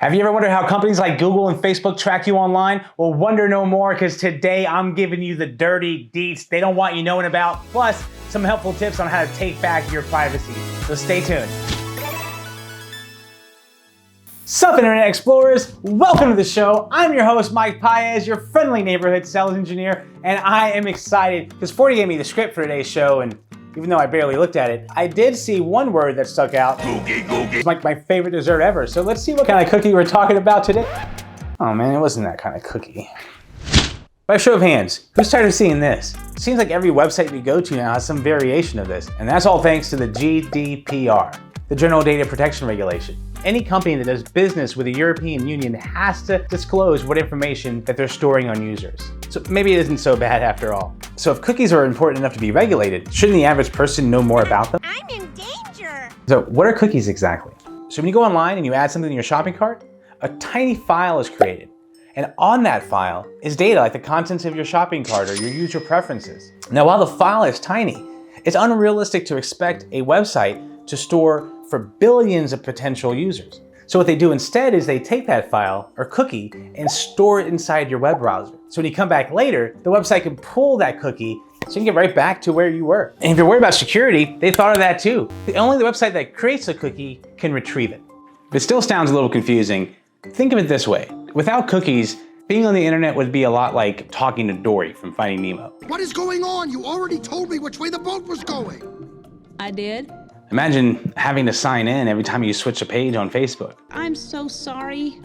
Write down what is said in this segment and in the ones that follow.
Have you ever wondered how companies like Google and Facebook track you online? Well, wonder no more, because today I'm giving you the dirty deets they don't want you knowing about, plus some helpful tips on how to take back your privacy. So stay tuned. Sup, Internet Explorers? Welcome to the show. I'm your host, Mike Paez, your friendly neighborhood sales engineer, and I am excited because 40 gave me the script for today's show, and even though I barely looked at it, I did see one word that stuck out. Googie, googie. It's like my favorite dessert ever. So let's see what kind of cookie we're talking about today. Oh man, it wasn't that kind of cookie. By show of hands, who's tired of seeing this? It seems like every website we go to now has some variation of this, and that's all thanks to the GDPR, the General Data Protection Regulation. Any company that does business with the European Union has to disclose what information that they're storing on users. So maybe it isn't so bad after all. So if cookies are important enough to be regulated, shouldn't the average person know more about them? I'm in danger. So what are cookies exactly? So when you go online and you add something in your shopping cart, a tiny file is created. And on that file is data like the contents of your shopping cart or your user preferences. Now, while the file is tiny, it's unrealistic to expect a website to store for billions of potential users. So what they do instead is they take that file or cookie and store it inside your web browser. So when you come back later, the website can pull that cookie so you can get right back to where you were. And if you're worried about security, they thought of that too. Only the website that creates a cookie can retrieve it. If it still sounds a little confusing, think of it this way. Without cookies, being on the internet would be a lot like talking to Dory from Finding Nemo. What is going on? You already told me which way the boat was going. I did? Imagine having to sign in every time you switch a page on Facebook. I'm so sorry.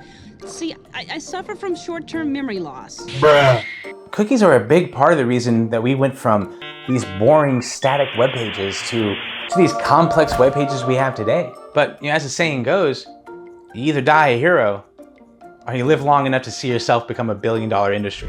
See, I suffer from short-term memory loss. Bruh. Cookies are a big part of the reason that we went from these boring static web pages to these complex web pages we have today. But as the saying goes, you either die a hero or you live long enough to see yourself become a billion-dollar industry.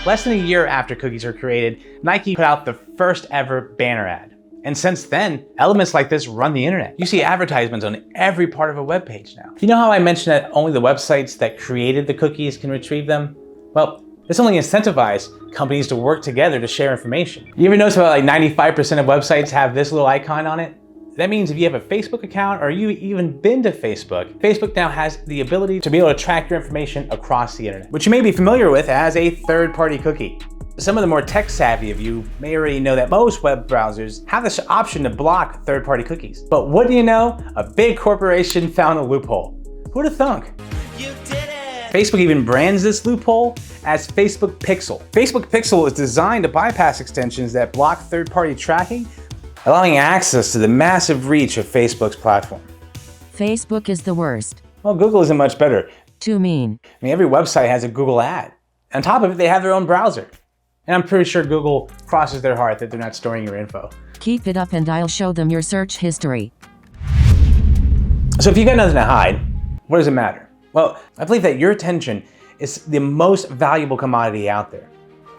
Less than a year after cookies were created, Nike put out the first ever banner ad. And since then, elements like this run the internet. You see advertisements on every part of a web page now. You know how I mentioned that only the websites that created the cookies can retrieve them? Well, this only incentivizes companies to work together to share information. You ever notice about like 95% of websites have this little icon on it? That means if you have a Facebook account or you even been to Facebook, Facebook now has the ability to be able to track your information across the internet, which you may be familiar with as a third-party cookie. Some of the more tech-savvy of you may already know that most web browsers have this option to block third-party cookies. But what do you know? A big corporation found a loophole. Who'd have thunk? You did it! Facebook even brands this loophole as Facebook Pixel. Facebook Pixel is designed to bypass extensions that block third-party tracking, allowing access to the massive reach of Facebook's platform. Facebook is the worst. Well, Google isn't much better. Too mean. I mean, every website has a Google ad. On top of it, they have their own browser. And I'm pretty sure Google crosses their heart that they're not storing your info. Keep it up and I'll show them your search history. So if you got nothing to hide, what does it matter? Well, I believe that your attention is the most valuable commodity out there.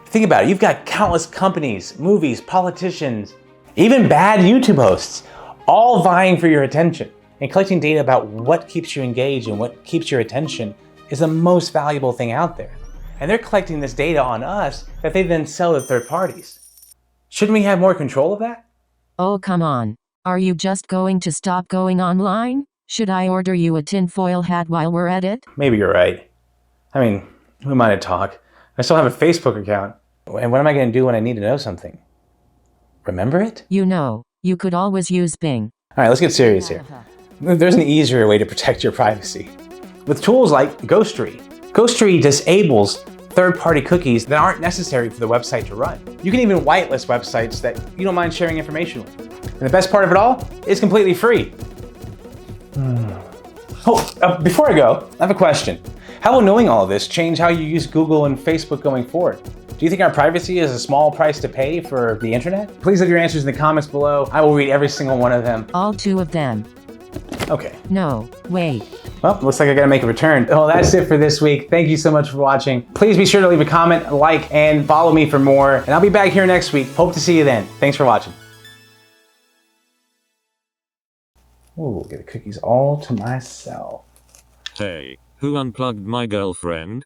Think about it, you've got countless companies, movies, politicians, even bad YouTube hosts, all vying for your attention. And collecting data about what keeps you engaged and what keeps your attention is the most valuable thing out there. And they're collecting this data on us that they then sell to third parties. Shouldn't we have more control of that? Oh, come on. Are you just going to stop going online? Should I order you a tinfoil hat while we're at it? Maybe you're right. I mean, who am I to talk? I still have a Facebook account. And what am I going to do when I need to know something? Remember it? You know, you could always use Bing. All right, let's get serious here. There's an easier way to protect your privacy. With tools like Ghostery. Ghostery disables third-party cookies that aren't necessary for the website to run. You can even whitelist websites that you don't mind sharing information with. And the best part of it all, it's completely free. Before I go, I have a question. How will knowing all of this change how you use Google and Facebook going forward? Do you think our privacy is a small price to pay for the internet? Please leave your answers in the comments below. I will read every single one of them. All 2 of them. Okay. No, wait. Well, looks like I gotta make a return. Well, that's it for this week. Thank you so much for watching. Please be sure to leave a comment, like, and follow me for more. And I'll be back here next week. Hope to see you then. Thanks for watching. Ooh, get the cookies all to myself. Hey, who unplugged my girlfriend?